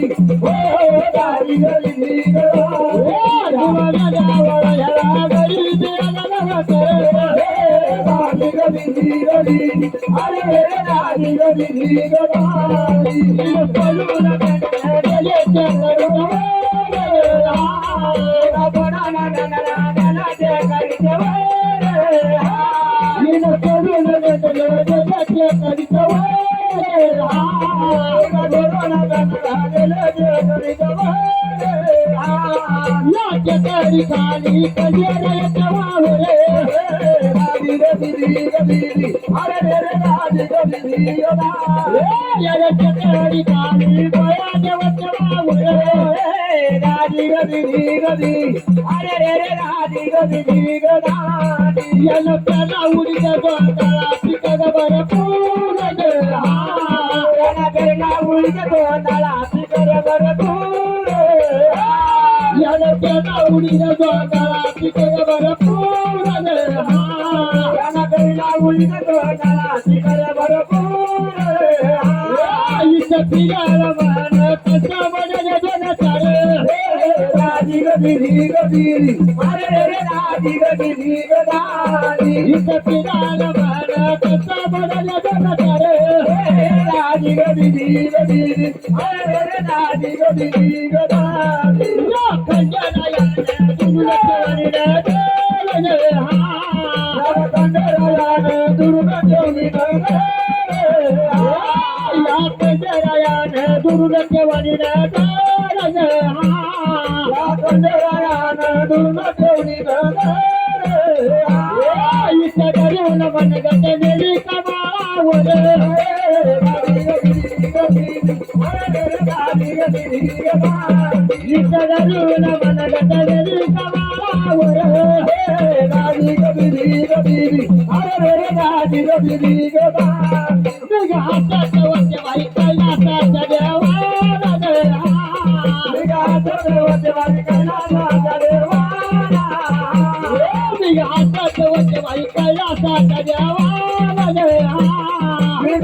हो दारी गरी तुम्हाला जावळ ह्याला गरी देवाला दारी गरी अरे दारी गरी पळून गेले खाली कजरा अरे खाली बया राजी गदी अरे रे राजी गदी गदी त्याला उडीच्या गोंधळा पिकग बर पूर उडीच्या गोंधळा पिकर बर पूर त्याला उडीच्या गोंधळा पिकग बर पूर उडीच्या गोंधळा पिकर बर पूर पिराला मान कसा बडले जन सारे राजी गदी अरे रे राजी गदी गदी पिराला मान कसा बडले जन सारे राजी गदी अरे रे राजी गदी गदी खंजना याने तुला केवणी रे हा कंडराने दुर्गा देवी जरायाने दुर्ग केवणी करून मनगट नेली कमावर करून मनगट नेली कमावर हातात वचे बाई कैलासाच्या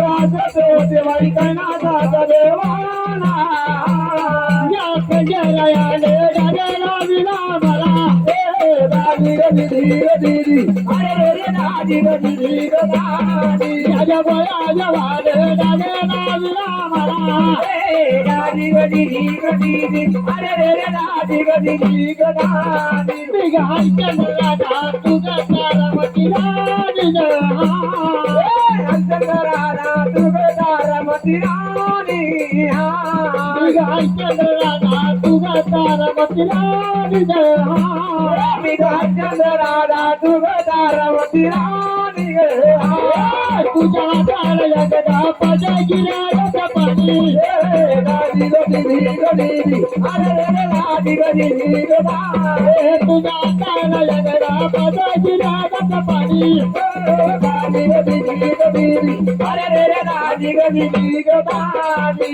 हातात वचे बाई कैलासाच्या या कंजरायाने डालेला विना मला राजा बया जवाने डालेला विना मला चंद्राला तुझा तारामती राणी चंद्राला तुझा तारामती राणी तुझ्या हाताला एकदा पजा गिरायचं पाणी तुझ्या हाताला एकदा पजा गिरायचं पाणी अरे रे राजी गदी गदी